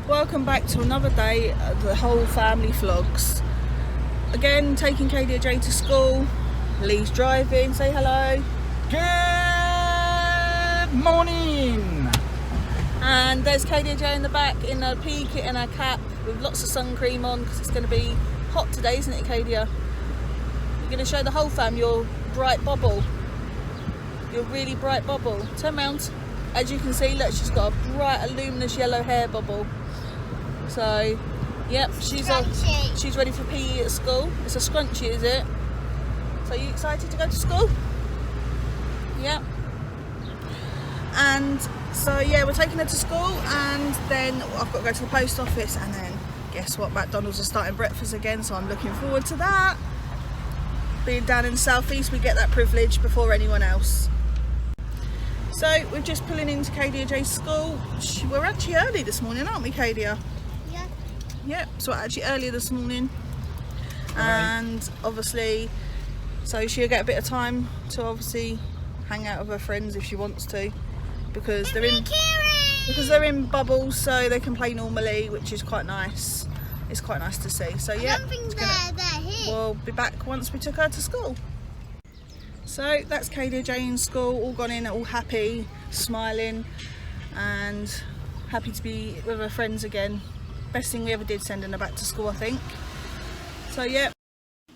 Welcome back to another day of the Holl family vlogs. Again, taking K'dea-Jai to school. Lee's driving. Say hello. Good morning. And there's K'dea-Jai in the back in her pea kit and her cap with lots of sun cream on because it's going to be hot today, isn't it, K'dea? You're going to show the whole fam your bright bubble. Your really bright bubble. Turn round. As you can see, look, she's got a bright, luminous yellow hair bubble. So, yep, she's ready for PE at school. It's a scrunchie, is it? So, you excited to go to school? Yep. And so, yeah, we're taking her to school, and then I've got to go to the post office, and then guess what? McDonald's are starting breakfast again, so I'm looking forward to that. Being down in the southeast, we get that privilege before anyone else. So we're just pulling into K'dea-Jai's school. We're actually early this morning, aren't we, K'dea? Yeah. Yep, so we're actually earlier this morning. And obviously, so she'll get a bit of time to obviously hang out with her friends if she wants to, because they're in bubbles, so they can play normally, which is quite nice. It's quite nice to see. So yeah, we'll be back once we took her to school. So that's K'dea-Jai in school, all gone in, all happy, smiling, and happy to be with her friends again. Best thing we ever did, sending her back to school, I think. So yeah,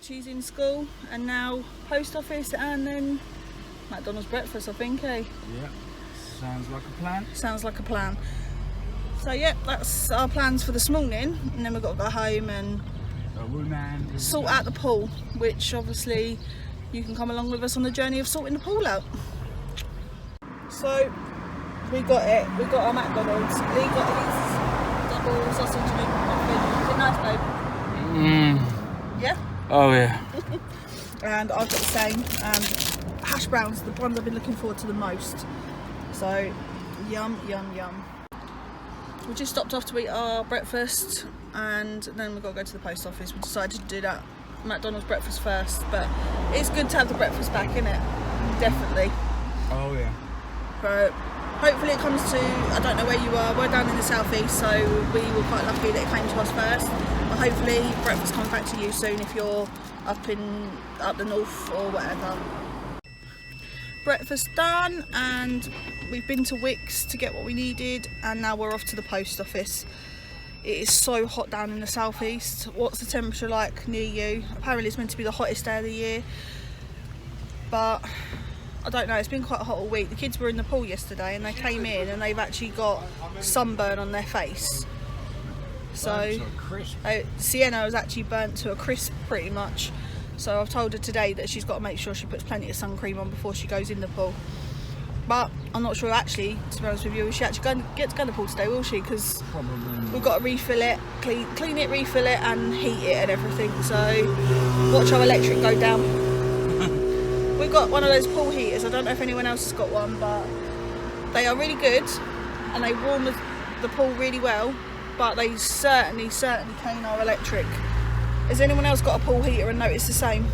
she's in school, and now post office, and then McDonald's breakfast, I think, eh? Yeah, sounds like a plan. Sounds like a plan. So yeah, that's our plans for this morning, and then we've got to go home and sort out the pool, which obviously you can come along with us on the journey of sorting the pool out. So we got it. We got our McDonald's. Lee got his double sausage McMuffin. Is it nice, babe? Yeah. Oh yeah. And I've got the same. And hash browns, the ones I've been looking forward to the most. So yum, yum, yum. We just stopped off to eat our breakfast, and then we've got to go to the post office. We decided to do that McDonald's breakfast first, but it's good to have the breakfast back, isn't it? Definitely. Oh yeah. But hopefully it comes to, I don't know where you are, we're down in the southeast, so we were quite lucky that it came to us first, but hopefully breakfast comes back to you soon if you're up the north or whatever. Breakfast done, and we've been to Wickes to get what we needed, and now we're off to the post office. It is so hot down in the southeast. What's the temperature like near you? Apparently it's meant to be the hottest day of the year, but I don't know, it's been quite hot all week. The kids were in the pool yesterday and they came in and they've actually got sunburn on their face. So Sienna was actually burnt to a crisp pretty much. So I've told her today that she's got to make sure she puts plenty of sun cream on before she goes in the pool. But I'm not sure actually, to be honest with you, will she actually get to go in the pool today, will she? Because we've got to refill it, clean it, refill it and heat it and everything. So watch our electric go down. We've got one of those pool heaters. I don't know if anyone else has got one, but they are really good and they warm the pool really well, but they certainly clean our electric. Has anyone else got a pool heater and noticed the same?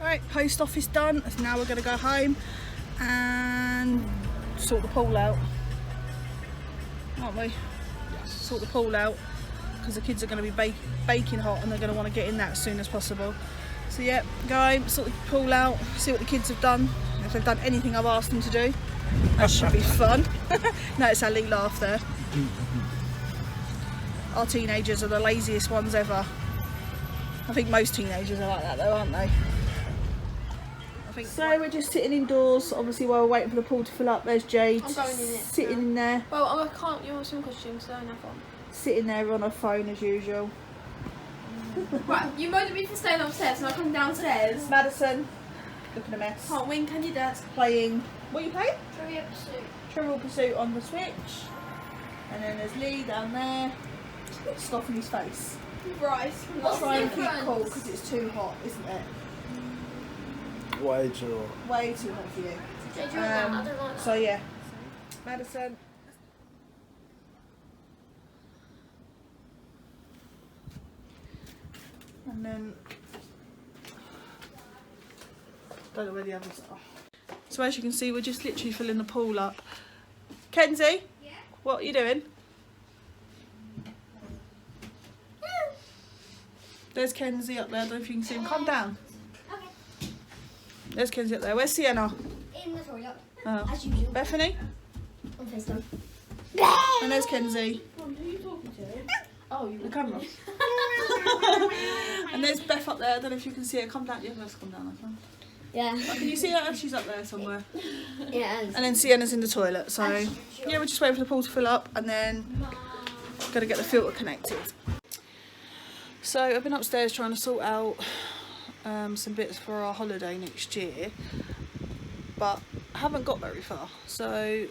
Alright, post office done. Now we're going to go home and sort the pool out, aren't we? Yes. Sort the pool out, because the kids are going to be baking hot and they're going to want to get in that as soon as possible. So yeah, go home, sort the pool out, see what the kids have done, if they've done anything I've asked them to do. That should be fun. Notice how Lee laughed there. Our teenagers are the laziest ones ever. I think most teenagers are like that though, aren't they? So we're just sitting indoors, obviously while we're waiting for the pool to fill up. There's Jade. I'm going in it. Sitting in there. Well, I can't. You're in swim costume, so I don't have one. Sitting there on her phone as usual. Right, you moaned at me for staying upstairs, and I come downstairs. Maddison, looking a mess. Can't win, can you, Dad? Playing. What are you playing? Trivia Pursuit. Trivial Pursuit on the Switch. And then there's Lee down there, scoffing his face. Right. I'll try and keep cool because it's too hot, isn't it? Way too hot. Way too hot for you. I don't like that. So yeah, Maddison. And then, don't know where the others are. So as you can see, we're just literally filling the pool up. Kenzie? Yeah? What are you doing? There's Kenzie up there. I don't know if you can see him. Calm down. There's Kenzie up there. Where's Sienna? In the toilet. Oh. As usual. Bethany? On FaceTime. And there's Kenzie. Mum, who are you talking to? Oh, you The camera. And there's Beth up there. I don't know if you can see her. Come down. Yeah, let's come down. I can. Yeah. Oh, can you see her? She's up there somewhere. Yeah. And then Sienna's in the toilet. So yeah, we're just waiting for the pool to fill up, and then gotta get the filter connected. So I've been upstairs trying to sort out some bits for our holiday next year, but I haven't got very far. So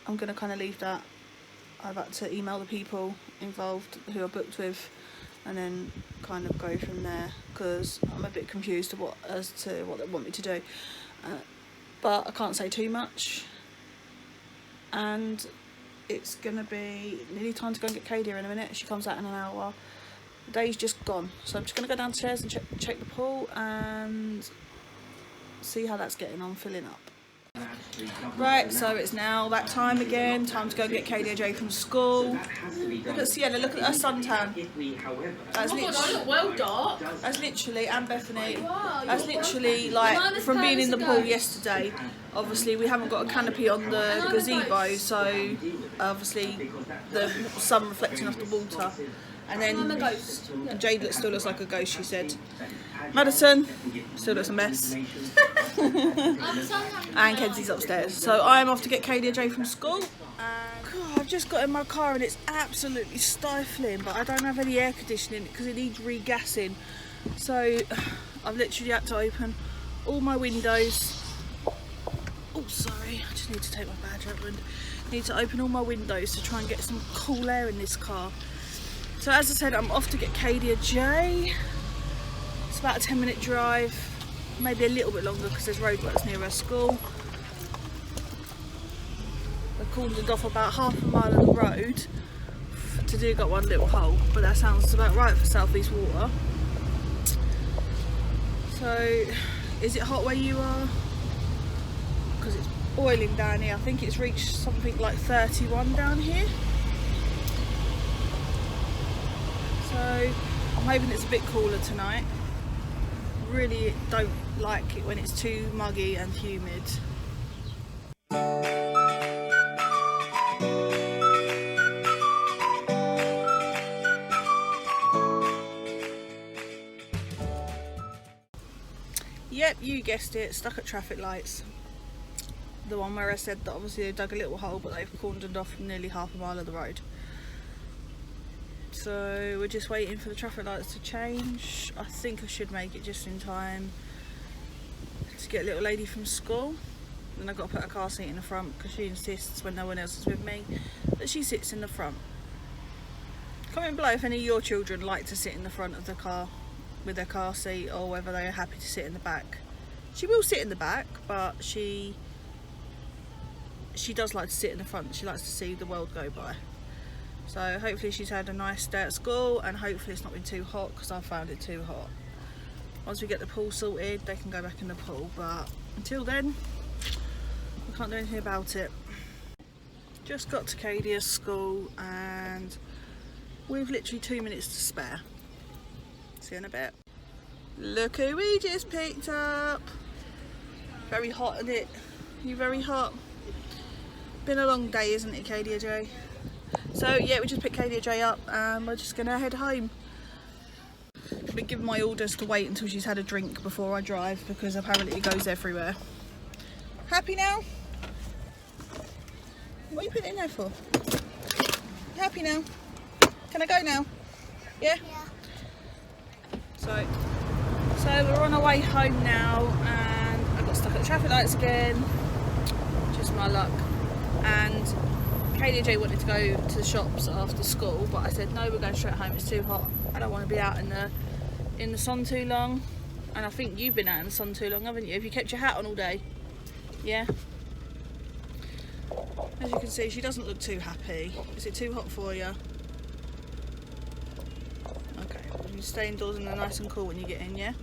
I'm gonna kind of leave that. I've had to email the people involved who I booked with, and then kind of go from there, because I'm a bit confused as to what they want me to do. But I can't say too much, and it's gonna be nearly time to go and get K'dea in a minute. She comes out in an hour. The day's just gone, so I'm just gonna go downstairs and check the pool and see how that's getting on filling up. Right, so it's now that time again. Time to go get K'dea-Jai from school. Look at Sienna, look at her suntan. That's literally, and Bethany. That's literally like from being in the pool yesterday. Obviously, we haven't got a canopy on the gazebo, so obviously the sun reflecting off the water. And then Jade still looks like a ghost, she said. Maddison still looks a mess. And Kenzie's upstairs. So I'm off to get K'dea-Jai from school. God, I've just got in my car and it's absolutely stifling, but I don't have any air conditioning because it needs regassing. So I've literally had to open all my windows. Oh, sorry, I just need to take my badge out and need to open all my windows to try and get some cool air in this car. So as I said, I'm off to get K'dea-Jai. It's about a 10-minute drive, maybe a little bit longer because there's roadworks near our school. They've cordoned off about half a mile of the road to dig up one little hole, but that sounds about right for South East water. So, is it hot where you are? Because it's boiling down here. I think it's reached something like 31 down here. So I'm hoping it's a bit cooler tonight. Really don't like it when it's too muggy and humid. Yep, you guessed it, stuck at traffic lights. The one where I said that obviously they dug a little hole, but they've cordoned off nearly half a mile of the road. So we're just waiting for the traffic lights to change. I think I should make it just in time to get a little lady from school. Then I've got to put a car seat in the front because she insists when no one else is with me that she sits in the front. Comment below if any of your children like to sit in the front of the car with their car seat, or whether they are happy to sit in the back. She will sit in the back, but she does like to sit in the front. She likes to see the world go by. So hopefully she's had a nice day at school, and hopefully it's not been too hot because I found it too hot. Once we get the pool sorted, they can go back in the pool, but until then we can't do anything about it. Just got to K'dea's school and we've literally 2 minutes to spare. See you in a bit. Look who we just picked up. Very hot, isn't it? You very hot? Been a long day, isn't it, K'dea-Jai? So yeah, we just picked K'dea-Jai up and we're just gonna head home. I've been given my orders to wait until she's had a drink before I drive because apparently it goes everywhere. Happy now? What are you putting it in there for? You happy now? Can I go now? Yeah? Yeah. So we're on our way home now, and I got stuck at the traffic lights again. Just my luck. And K'dea-Jai wanted to go to the shops after school, but I said no, we're going straight home. It's too hot. I don't want to be out in the sun too long. And I think you've been out in the sun too long, haven't you? Have you kept your hat on all day? Yeah. As you can see, she doesn't look too happy. Is it too hot for you? Okay, you stay indoors and they're nice and cool when you get in, yeah?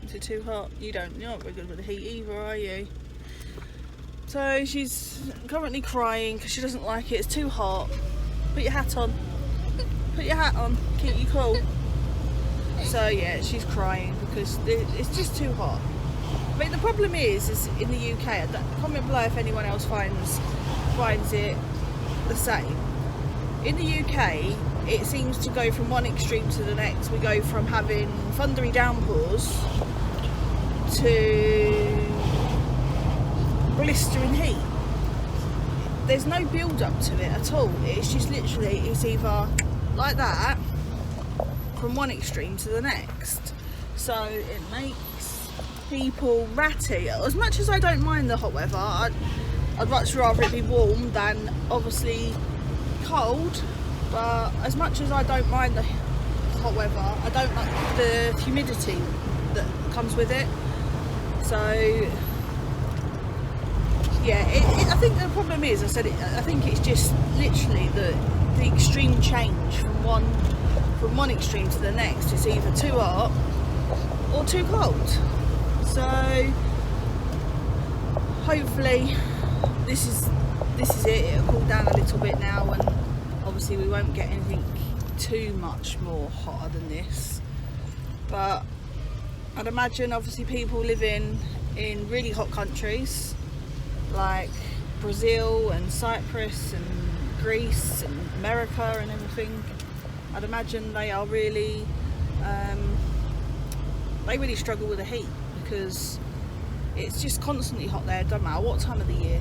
Is it too hot? You're not very good with the heat either, are you? So she's currently crying because she doesn't like it. It's too hot. Put your hat on. Put your hat on. Keep you cool. So yeah, she's crying because it's just too hot. I mean, the problem is in the UK, comment below if anyone else finds it the same. In the UK, it seems to go from one extreme to the next. We go from having thundery downpours to blistering heat. There's no build up to it at all. It's just literally, it's either like that from one extreme to the next. So it makes people ratty. As much as I don't mind the hot weather, I'd much rather it be warm than obviously cold. But as much as I don't mind the hot weather, I don't like the humidity that comes with it. So yeah, I think the problem is, I think it's just literally the extreme change from one extreme to the next. It's either too hot or too cold. So hopefully this is it. It'll cool down a little bit now, and obviously we won't get anything too much more hotter than this. But I'd imagine obviously people living in really hot countries like Brazil and Cyprus and Greece and America and everything, I'd imagine they are really they really struggle with the heat, because it's just constantly hot there, doesn't matter what time of the year.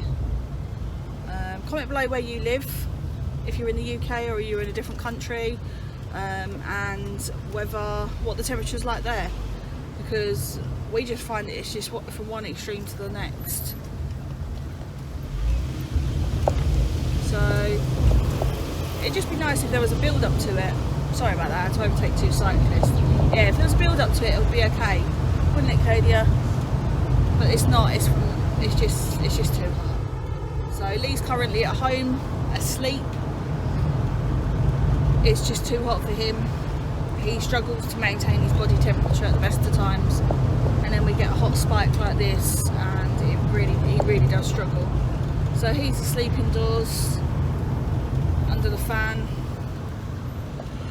Comment below where you live, if you're in the UK or you're in a different country, and what the temperature's like there, because we just find it's just from one extreme to the next. So it'd just be nice if there was a build up to it. Sorry about that, I had to overtake two cyclists. Yeah, if there was a build up to it, it would be okay, wouldn't it, K'dea? But it's not. It's just too hot. So Lee's currently at home asleep. It's just too hot for him. He struggles to maintain his body temperature at the best of times, and then we get a hot spike like this, and he really does struggle. So he's asleep indoors under the fan,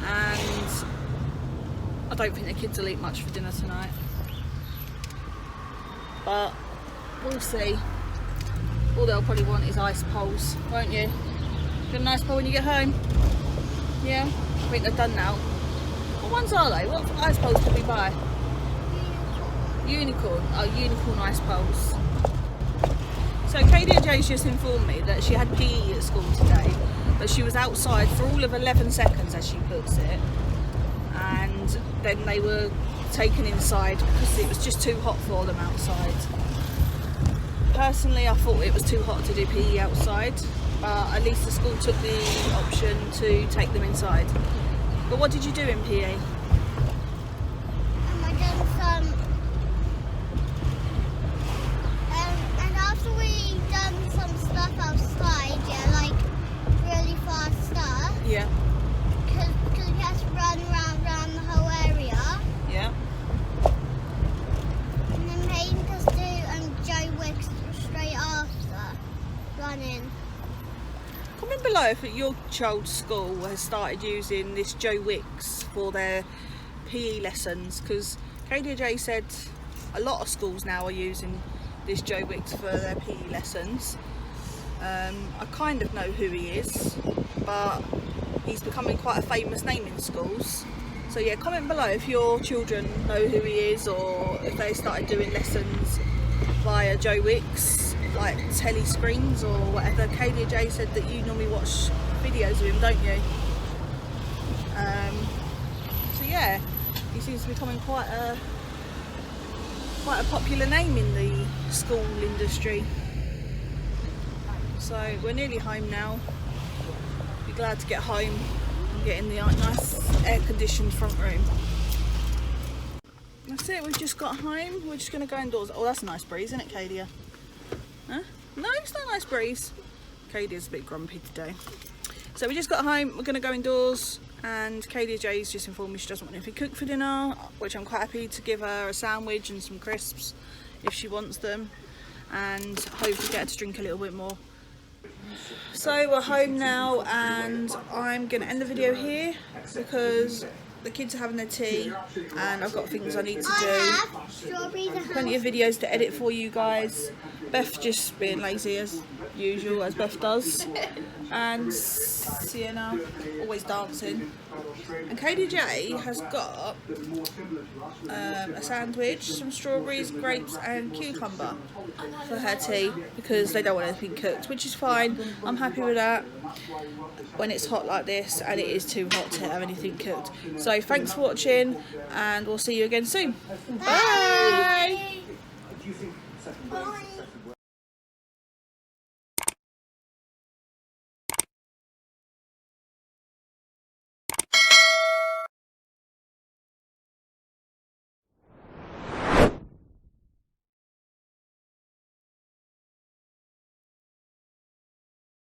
and I don't think the kids will eat much for dinner tonight, but we'll see. All they'll probably want is ice poles, won't you? Get an ice pole when you get home? Yeah? I think they're done now. What ones are they? What ice poles did we buy? Unicorn. Oh, unicorn ice poles. So K'dea-Jai's just informed me that she had PE at school today, but she was outside for all of 11 seconds, as she puts it, and then they were taken inside because it was just too hot for them outside. Personally, I thought it was too hot to do PE outside, but at least the school took the option to take them inside. But what did you do in PE? I done some, and after we done some stuff outside, yeah, like really fast stuff. Yeah. Because we had to run around the whole area. Yeah. And then made us do Joe Wicks straight after running. Comment below if your child's school has started using this Joe Wicks for their PE lessons, because K'dea-Jai said a lot of schools now are using this Joe Wicks for their PE lessons. I kind of know who he is, but he's becoming quite a famous name in schools. So yeah, comment below if your children know who he is, or if they started doing lessons via Joe Wicks, like telly screens or whatever. K'dea-Jai said that you normally watch videos of him, don't you? So yeah, he seems to be becoming quite a popular name in the school industry. So we're nearly home now. Be glad to get home and get in the nice air-conditioned front room. That's it, we've just got home. We're just going to go indoors. Oh, that's a nice breeze, isn't it, K'dea? Huh? No, it's not a nice breeze. K'dea's a bit grumpy today. So we just got home, we're going to go indoors, and K'dea-Jai's just informed me she doesn't want anything cooked for dinner, which I'm quite happy to give her a sandwich and some crisps if she wants them, and hopefully get her to drink a little bit more. So we're home now, and I'm going to end the video here because the kids are having their tea, and I've got things I need to I do. have strawberries and Plenty of videos to edit for you guys. Beth just being lazy as usual, as Beth does. And Sienna always dancing. And K'dea-Jai has got a sandwich, some strawberries, grapes and cucumber for her tea because they don't want anything cooked, which is fine. I'm happy with that when it's hot like this, and it is too hot to have anything cooked. So thanks for watching, and we'll see you again soon. Bye!